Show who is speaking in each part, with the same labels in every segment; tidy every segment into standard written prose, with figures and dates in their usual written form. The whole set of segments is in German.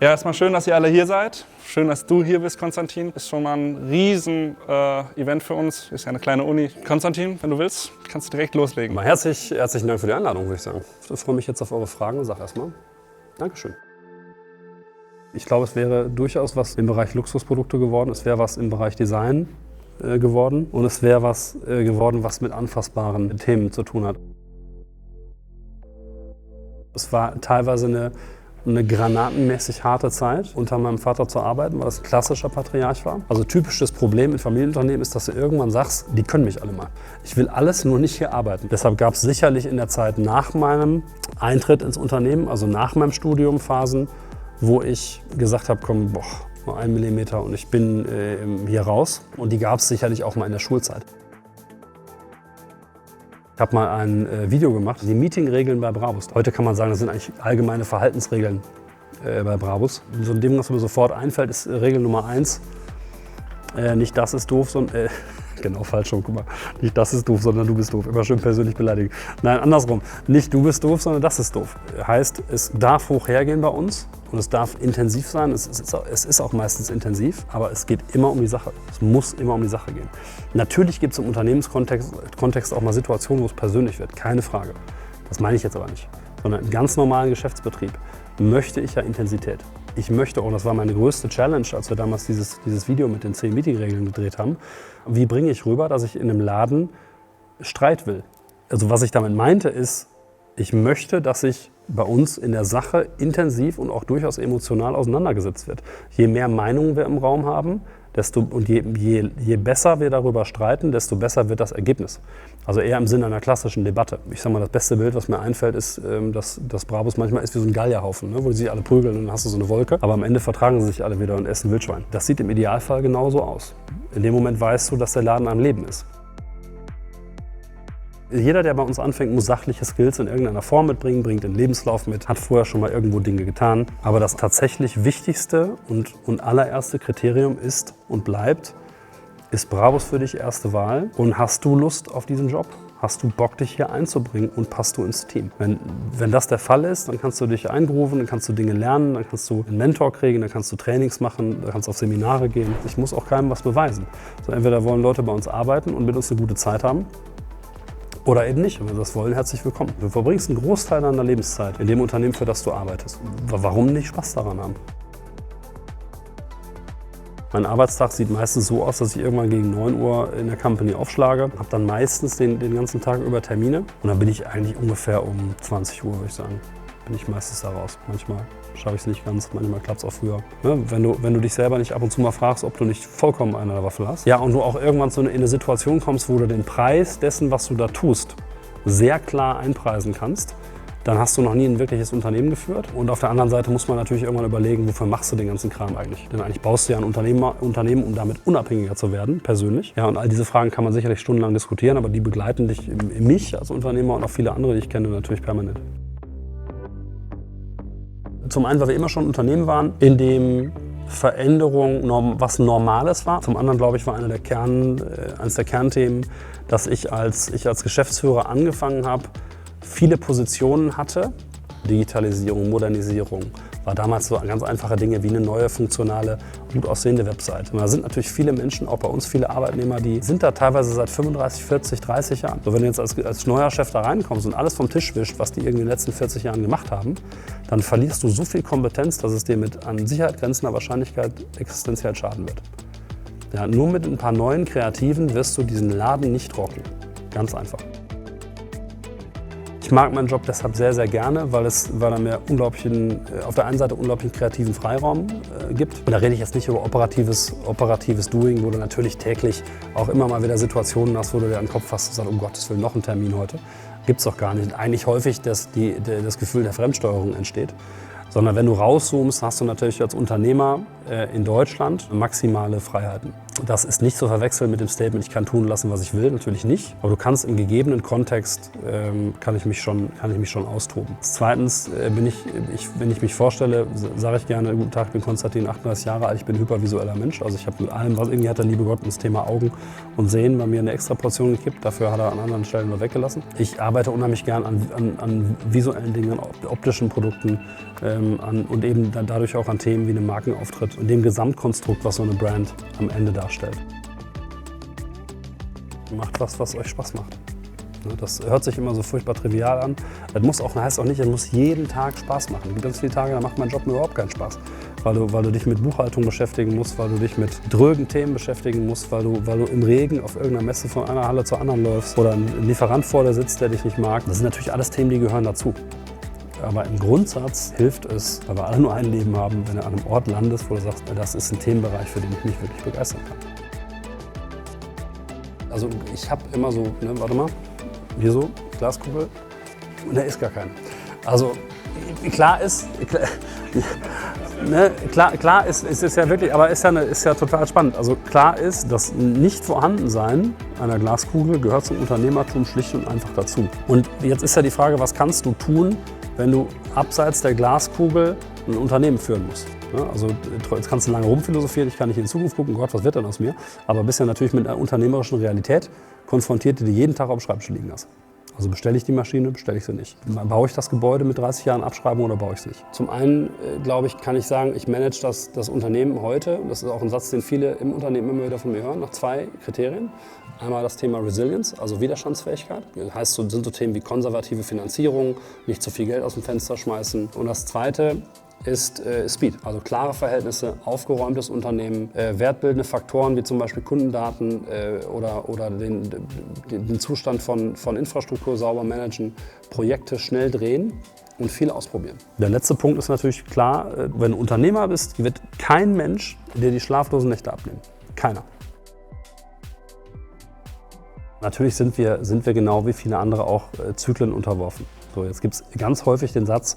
Speaker 1: Ja, erstmal schön, dass ihr alle hier seid. Schön, dass du hier bist, Konstantin. Ist schon mal ein riesen Event für uns. Ist ja eine kleine Uni. Konstantin, wenn du willst, kannst du direkt loslegen.
Speaker 2: Mal herzlichen Dank für die Einladung, würde ich sagen. Ich freue mich jetzt auf eure Fragen und sage erstmal Dankeschön. Ich glaube, es wäre durchaus was im Bereich Luxusprodukte geworden. Es wäre was im Bereich Design geworden. Und es wäre was geworden, was mit anfassbaren Themen zu tun hat. Es war teilweise eine granatenmäßig harte Zeit, unter meinem Vater zu arbeiten, weil das ein klassischer Patriarch war. Also typisches Problem in Familienunternehmen ist, dass du irgendwann sagst, die können mich alle mal. Ich will alles, nur nicht hier arbeiten. Deshalb gab es sicherlich in der Zeit nach meinem Eintritt ins Unternehmen, also nach meinem Studium, Phasen, wo ich gesagt habe, komm, nur 1 Millimeter und ich bin hier raus. Und die gab es sicherlich auch mal in der Schulzeit. Ich habe mal ein Video gemacht, die Meetingregeln bei Brabus. Heute kann man sagen, das sind eigentlich allgemeine Verhaltensregeln bei Brabus. So ein Ding, was mir sofort einfällt, ist Regel Nummer 1. Nicht das ist doof, sondern genau falsch schon, guck mal. Nicht das ist doof, sondern du bist doof. Immer schön persönlich beleidigen. Nein, andersrum. Nicht du bist doof, sondern das ist doof. Heißt, es darf hoch hergehen bei uns und es darf intensiv sein. Es ist auch meistens intensiv, aber es geht immer um die Sache. Es muss immer um die Sache gehen. Natürlich gibt es im Unternehmenskontext auch mal Situationen, wo es persönlich wird. Keine Frage. Das meine ich jetzt aber nicht. Sondern im ganz normalen Geschäftsbetrieb möchte ich ja Intensität. Ich möchte, und das war meine größte Challenge, als wir damals dieses Video mit den 10 Meetingregeln gedreht haben, wie bringe ich rüber, dass ich in einem Laden Streit will? Also was ich damit meinte ist, ich möchte, dass sich bei uns in der Sache intensiv und auch durchaus emotional auseinandergesetzt wird. Je mehr Meinungen wir im Raum haben, je besser wir darüber streiten, desto besser wird das Ergebnis. Also eher im Sinne einer klassischen Debatte. Ich sage mal, das beste Bild, was mir einfällt, ist, dass Brabus manchmal ist wie so ein Gallierhaufen, ne, wo die sich alle prügeln und dann hast du so eine Wolke. Aber am Ende vertragen sie sich alle wieder und essen Wildschwein. Das sieht im Idealfall genauso aus. In dem Moment weißt du, dass der Laden am Leben ist. Jeder, der bei uns anfängt, muss sachliche Skills in irgendeiner Form mitbringen, bringt den Lebenslauf mit, hat vorher schon mal irgendwo Dinge getan. Aber das tatsächlich wichtigste und allererste Kriterium ist und bleibt, ist Brabus für dich erste Wahl? Und hast du Lust auf diesen Job? Hast du Bock, dich hier einzubringen und passt du ins Team? Wenn das der Fall ist, dann kannst du dich eingrooven, dann kannst du Dinge lernen, dann kannst du einen Mentor kriegen, dann kannst du Trainings machen, dann kannst du auf Seminare gehen. Ich muss auch keinem was beweisen. Also entweder wollen Leute bei uns arbeiten und mit uns eine gute Zeit haben, oder eben nicht. Wenn sie das wollen, herzlich willkommen. Du verbringst einen Großteil deiner Lebenszeit in dem Unternehmen, für das du arbeitest. Warum nicht Spaß daran haben? Mein Arbeitstag sieht meistens so aus, dass ich irgendwann gegen 9 Uhr in der Company aufschlage. Habe dann meistens den ganzen Tag über Termine. Und dann bin ich eigentlich ungefähr um 20 Uhr, würde ich sagen. Bin ich meistens da raus. Manchmal schaffe ich es nicht ganz, manchmal klappt es auch früher. Ne? Wenn du dich selber nicht ab und zu mal fragst, ob du nicht vollkommen eine der Waffel hast. Ja, und du auch irgendwann so in eine Situation kommst, wo du den Preis dessen, was du da tust, sehr klar einpreisen kannst, dann hast du noch nie ein wirkliches Unternehmen geführt. Und auf der anderen Seite muss man natürlich irgendwann überlegen, wofür machst du den ganzen Kram eigentlich? Denn eigentlich baust du ja ein Unternehmen, um damit unabhängiger zu werden, persönlich. Ja, und all diese Fragen kann man sicherlich stundenlang diskutieren, aber die begleiten dich, mich als Unternehmer und auch viele andere, die ich kenne, natürlich permanent. Zum einen, weil wir immer schon ein Unternehmen waren, in dem Veränderung was Normales war. Zum anderen, glaube ich, war eines der Kernthemen, dass ich als Geschäftsführer angefangen habe, viele Positionen hatte. Digitalisierung, Modernisierung, war damals so ganz einfache Dinge wie eine neue, funktionale, gut aussehende Website. Und da sind natürlich viele Menschen, auch bei uns viele Arbeitnehmer, die sind da teilweise seit 35, 40, 30 Jahren. So, wenn du jetzt als neuer Chef da reinkommst und alles vom Tisch wischt, was die irgendwie in den letzten 40 Jahren gemacht haben, dann verlierst du so viel Kompetenz, dass es dir mit an Sicherheit grenzender Wahrscheinlichkeit existenziell schaden wird. Ja, nur mit ein paar neuen Kreativen wirst du diesen Laden nicht rocken. Ganz einfach. Ich mag meinen Job deshalb sehr, sehr gerne, weil er mir auf der einen Seite unglaublichen kreativen Freiraum gibt. Und da rede ich jetzt nicht über operatives Doing, wo du natürlich täglich auch immer mal wieder Situationen hast, wo du dir an den Kopf fasst und sagst, um Gottes Willen, noch ein Termin heute. Gibt es doch gar nicht. Eigentlich häufig das Gefühl der Fremdsteuerung entsteht. Sondern wenn du rauszoomst, hast du natürlich als Unternehmer in Deutschland maximale Freiheiten. Das ist nicht zu verwechseln mit dem Statement, ich kann tun lassen, was ich will, natürlich nicht. Aber du kannst im gegebenen Kontext, kann ich mich schon austoben. Zweitens wenn ich mich vorstelle, sage ich gerne, guten Tag, ich bin Konstantin, 38 Jahre alt, ich bin hypervisueller Mensch. Also ich habe mit allem, was irgendwie hat der liebe Gott das Thema Augen und Sehen bei mir eine extra Portion gekippt. Dafür hat er an anderen Stellen nur weggelassen. Ich arbeite unheimlich gern an visuellen Dingen, an optischen Produkten und eben dann dadurch auch an Themen wie einem Markenauftritt und dem Gesamtkonstrukt, was so eine Brand am Ende darstellt. Macht was euch Spaß macht. Das hört sich immer so furchtbar trivial an. Das heißt auch nicht, es muss jeden Tag Spaß machen. Es gibt ganz viele Tage, da macht mein Job mir überhaupt keinen Spaß. Weil du dich mit Buchhaltung beschäftigen musst, weil du dich mit drögen Themen beschäftigen musst, weil du im Regen auf irgendeiner Messe von einer Halle zur anderen läufst oder ein Lieferant vor dir sitzt, der dich nicht mag. Das sind natürlich alles Themen, die gehören dazu. Aber im Grundsatz hilft es, weil wir alle nur ein Leben haben, wenn du an einem Ort landest, wo du sagst, das ist ein Themenbereich, für den ich mich wirklich begeistern kann. Also ich habe immer so, warte mal, hier so, Glaskugel, und da ist gar keine. Also klar ist ja wirklich, aber ist ja total spannend. Also klar ist, das Nicht-Vorhandensein einer Glaskugel gehört zum Unternehmertum schlicht und einfach dazu. Und jetzt ist ja die Frage, was kannst du tun, wenn du abseits der Glaskugel ein Unternehmen führen musst? Also jetzt kannst du lange rumphilosophieren, ich kann nicht in die Zukunft gucken, Gott, was wird denn aus mir? Aber bist ja natürlich mit einer unternehmerischen Realität konfrontiert, die du jeden Tag auf dem Schreibtisch liegen hast. Also bestelle ich die Maschine, bestelle ich sie nicht. Baue ich das Gebäude mit 30 Jahren Abschreibung oder baue ich es nicht? Zum einen, glaube ich, kann ich sagen, ich manage das Unternehmen heute, das ist auch ein Satz, den viele im Unternehmen immer wieder von mir hören, nach 2 Kriterien. Einmal das Thema Resilience, also Widerstandsfähigkeit. Das heißt, sind so Themen wie konservative Finanzierung, nicht zu viel Geld aus dem Fenster schmeißen. Und das Zweite ist Speed, also klare Verhältnisse, aufgeräumtes Unternehmen, wertbildende Faktoren wie zum Beispiel Kundendaten oder den Zustand von Infrastruktur sauber managen, Projekte schnell drehen und viel ausprobieren. Der letzte Punkt ist natürlich klar, wenn du Unternehmer bist, wird kein Mensch dir die schlaflosen Nächte abnehmen. Keiner. Natürlich sind wir genau wie viele andere auch Zyklen unterworfen. So, jetzt gibt es ganz häufig den Satz,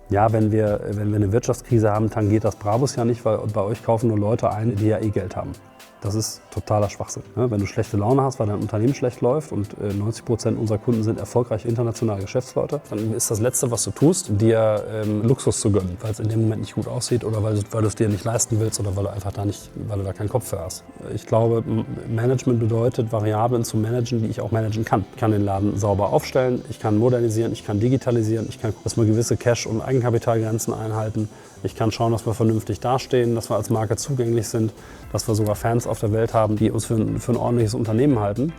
Speaker 2: ja, wenn wir eine Wirtschaftskrise haben, tangiert das Brabus ja nicht, weil bei euch kaufen nur Leute ein, die ja eh Geld haben. Das ist totaler Schwachsinn. Wenn du schlechte Laune hast, weil dein Unternehmen schlecht läuft und 90% unserer Kunden sind erfolgreiche internationale Geschäftsleute, dann ist das Letzte, was du tust, dir Luxus zu gönnen, weil es in dem Moment nicht gut aussieht oder weil du es dir nicht leisten willst oder weil du da keinen Kopf für hast. Ich glaube, Management bedeutet, Variablen zu managen, die ich auch managen kann. Ich kann den Laden sauber aufstellen, ich kann modernisieren, ich kann digitalisieren, ich kann dass wir gewisse Cash- und Eigenkapitalgrenzen einhalten. Ich kann schauen, dass wir vernünftig dastehen, dass wir als Marke zugänglich sind, dass wir sogar Fans auf der Welt haben, die uns für ein ordentliches Unternehmen halten.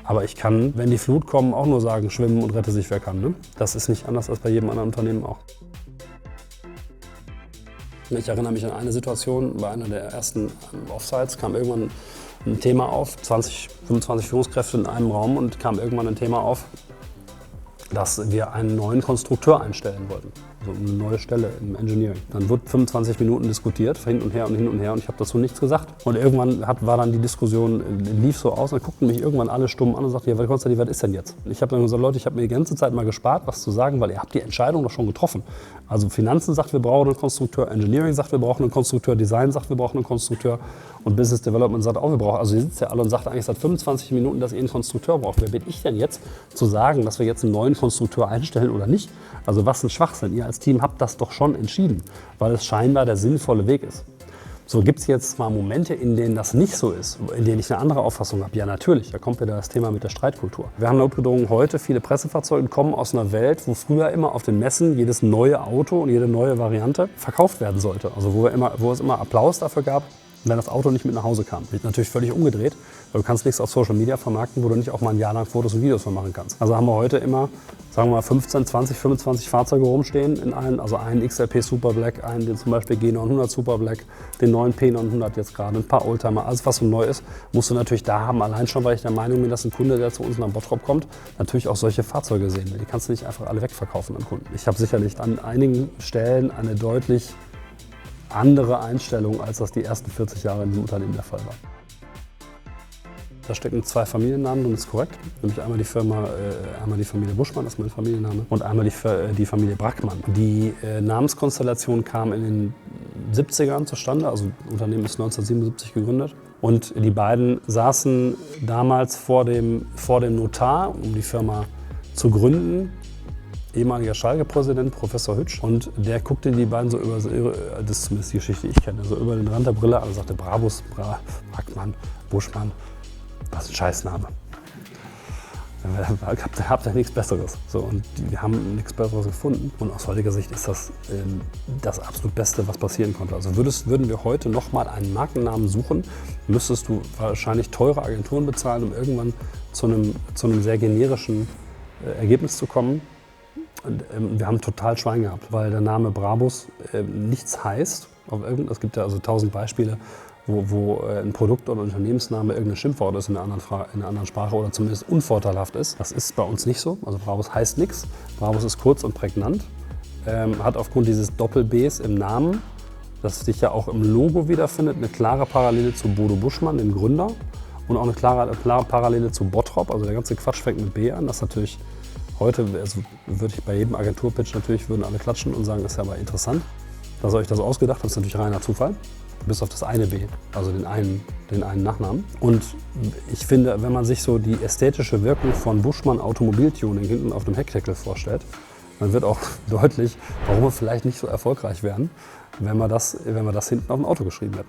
Speaker 2: Aber ich kann, wenn die Flut kommt, auch nur sagen, schwimmen und rette sich wer kann. Ne? Das ist nicht anders als bei jedem anderen Unternehmen auch. Ich erinnere mich an eine Situation, bei einer der ersten Offsites kam irgendwann ein Thema auf, 25 Führungskräfte in einem Raum und kam irgendwann ein Thema auf, dass wir einen neuen Konstrukteur einstellen wollten. Also eine neue Stelle im Engineering. Dann wurde 25 Minuten diskutiert, hin und her und ich habe dazu nichts gesagt. Und irgendwann war dann die Diskussion, lief so aus, und dann guckten mich irgendwann alle stumm an und sagten, ja, Konstantin, was ist denn jetzt? Ich habe dann gesagt, Leute, ich habe mir die ganze Zeit mal gespart, was zu sagen, weil ihr habt die Entscheidung doch schon getroffen. Also Finanzen sagt, wir brauchen einen Konstrukteur, Engineering sagt, wir brauchen einen Konstrukteur, Design sagt, wir brauchen einen Konstrukteur und Business Development sagt auch, wir brauchen, also ihr sitzt ja alle und sagt eigentlich seit 25 Minuten, dass ihr einen Konstrukteur braucht. Wer bin ich denn jetzt zu sagen, dass wir jetzt einen neuen Konstrukteur einstellen oder nicht? Also was ein Schwachsinn. Ihr als Team habt das doch schon entschieden, weil es scheinbar der sinnvolle Weg ist. So, gibt es jetzt mal Momente, in denen das nicht so ist, in denen ich eine andere Auffassung habe? Ja, natürlich. Da kommt wieder das Thema mit der Streitkultur. Wir haben notgedrungen heute, viele Pressefahrzeuge kommen aus einer Welt, wo früher immer auf den Messen jedes neue Auto und jede neue Variante verkauft werden sollte. Also wo es immer Applaus dafür gab, wenn das Auto nicht mit nach Hause kam. Wird natürlich völlig umgedreht, weil du kannst nichts auf Social Media vermarkten, wo du nicht auch mal ein Jahr lang Fotos und Videos von machen kannst. Also haben wir heute immer, sagen wir mal, 15, 20, 25 Fahrzeuge rumstehen in allen, also einen XLP Super Black, einen den zum Beispiel G900 Super Black, den neuen P900 jetzt gerade, ein paar Oldtimer, alles was so neu ist, musst du natürlich da haben, allein schon, weil ich der Meinung bin, dass ein Kunde, der zu uns nach Bottrop kommt, natürlich auch solche Fahrzeuge sehen will. Die kannst du nicht einfach alle wegverkaufen an Kunden. Ich habe sicherlich an einigen Stellen eine deutlich andere Einstellung, als das die ersten 40 Jahre in diesem Unternehmen der Fall war. Da stecken 2 Familiennamen drin, das ist korrekt. Nämlich einmal die Familie Buschmann, das ist mein Familienname, und einmal die Familie Brackmann. Die Namenskonstellation kam in den 70ern zustande. Also das Unternehmen ist 1977 gegründet. Und die beiden saßen damals vor dem Notar, um die Firma zu gründen. Ehemaliger Schalke-Präsident, Professor Hütsch. Und der guckte die beiden so das ist zumindest die Geschichte, die ich kenne, so über den Rand der Brille an und sagte, Brabus, Brackmann, Buschmann, was ein Scheißname. Habt ihr nichts Besseres. So, und wir haben nichts Besseres gefunden. Und aus heutiger Sicht ist das das absolut Beste, was passieren konnte. Also würden wir heute nochmal einen Markennamen suchen, müsstest du wahrscheinlich teure Agenturen bezahlen, um irgendwann zu einem sehr generischen Ergebnis zu kommen. Und, wir haben total Schwein gehabt, weil der Name Brabus nichts heißt. Es gibt ja also 1000 Beispiele, wo ein Produkt oder ein Unternehmensname irgendein Schimpfwort ist in einer anderen Sprache oder zumindest unvorteilhaft ist. Das ist bei uns nicht so. Also Brabus heißt nichts. Brabus ist kurz und prägnant. Hat aufgrund dieses Doppel-Bs im Namen, das sich ja auch im Logo wiederfindet, eine klare Parallele zu Bodo Buschmann, dem Gründer. Und auch eine klare Parallele zu Bottrop. Also der ganze Quatsch fängt mit B an. Das ist natürlich heute, also würde ich bei jedem Agenturpitch natürlich, würden alle klatschen und sagen, das ist ja aber interessant. Dass ihr euch das so ausgedacht habt, ist natürlich reiner Zufall. Bis auf das eine B, also den einen Nachnamen. Und ich finde, wenn man sich so die ästhetische Wirkung von Buschmann Automobiltuning hinten auf dem Heckdeckel vorstellt, dann wird auch deutlich, warum wir vielleicht nicht so erfolgreich wären, wenn wir das hinten auf dem Auto geschrieben hätten.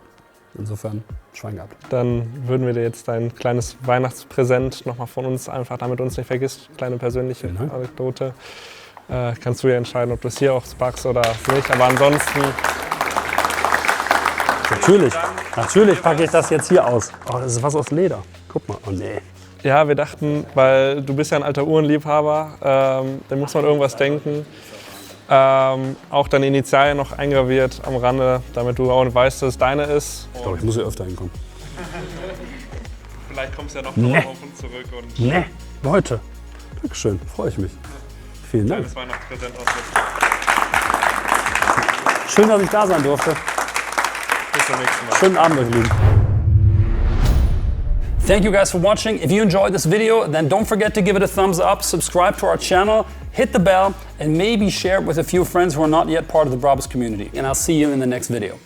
Speaker 2: Insofern Schwein gehabt.
Speaker 1: Dann würden wir dir jetzt dein kleines Weihnachtspräsent nochmal von uns, einfach damit du uns nicht vergisst, kleine persönliche Anekdote. Kannst du ja entscheiden, ob du es hier auch packst oder nicht. Aber ansonsten...
Speaker 2: Natürlich packe ich das jetzt hier aus. Oh, das ist was aus Leder. Guck mal, oh nee.
Speaker 1: Ja, wir dachten, weil du bist ja ein alter Uhrenliebhaber, da muss man irgendwas denken. Auch deine Initialien noch eingraviert am Rande, damit du auch weißt, dass es deine ist.
Speaker 2: Ich glaube, ich muss hier öfter hinkommen.
Speaker 1: Vielleicht kommst du ja noch auf uns zurück.
Speaker 2: Nee, Leute. Dankeschön, freue ich mich. Vielen Dank.
Speaker 1: Kleines Weihnachtspräsent aus.
Speaker 2: Schön, dass ich da sein durfte.
Speaker 1: Bis zum nächsten Mal.
Speaker 2: Schönen Abend, euch Lieben. Thank you guys for watching. If you enjoyed this video, then don't forget to give it a thumbs up, subscribe to our channel, hit the bell, and maybe share it with a few friends who are not yet part of the Brabus community. And I'll see you in the next video.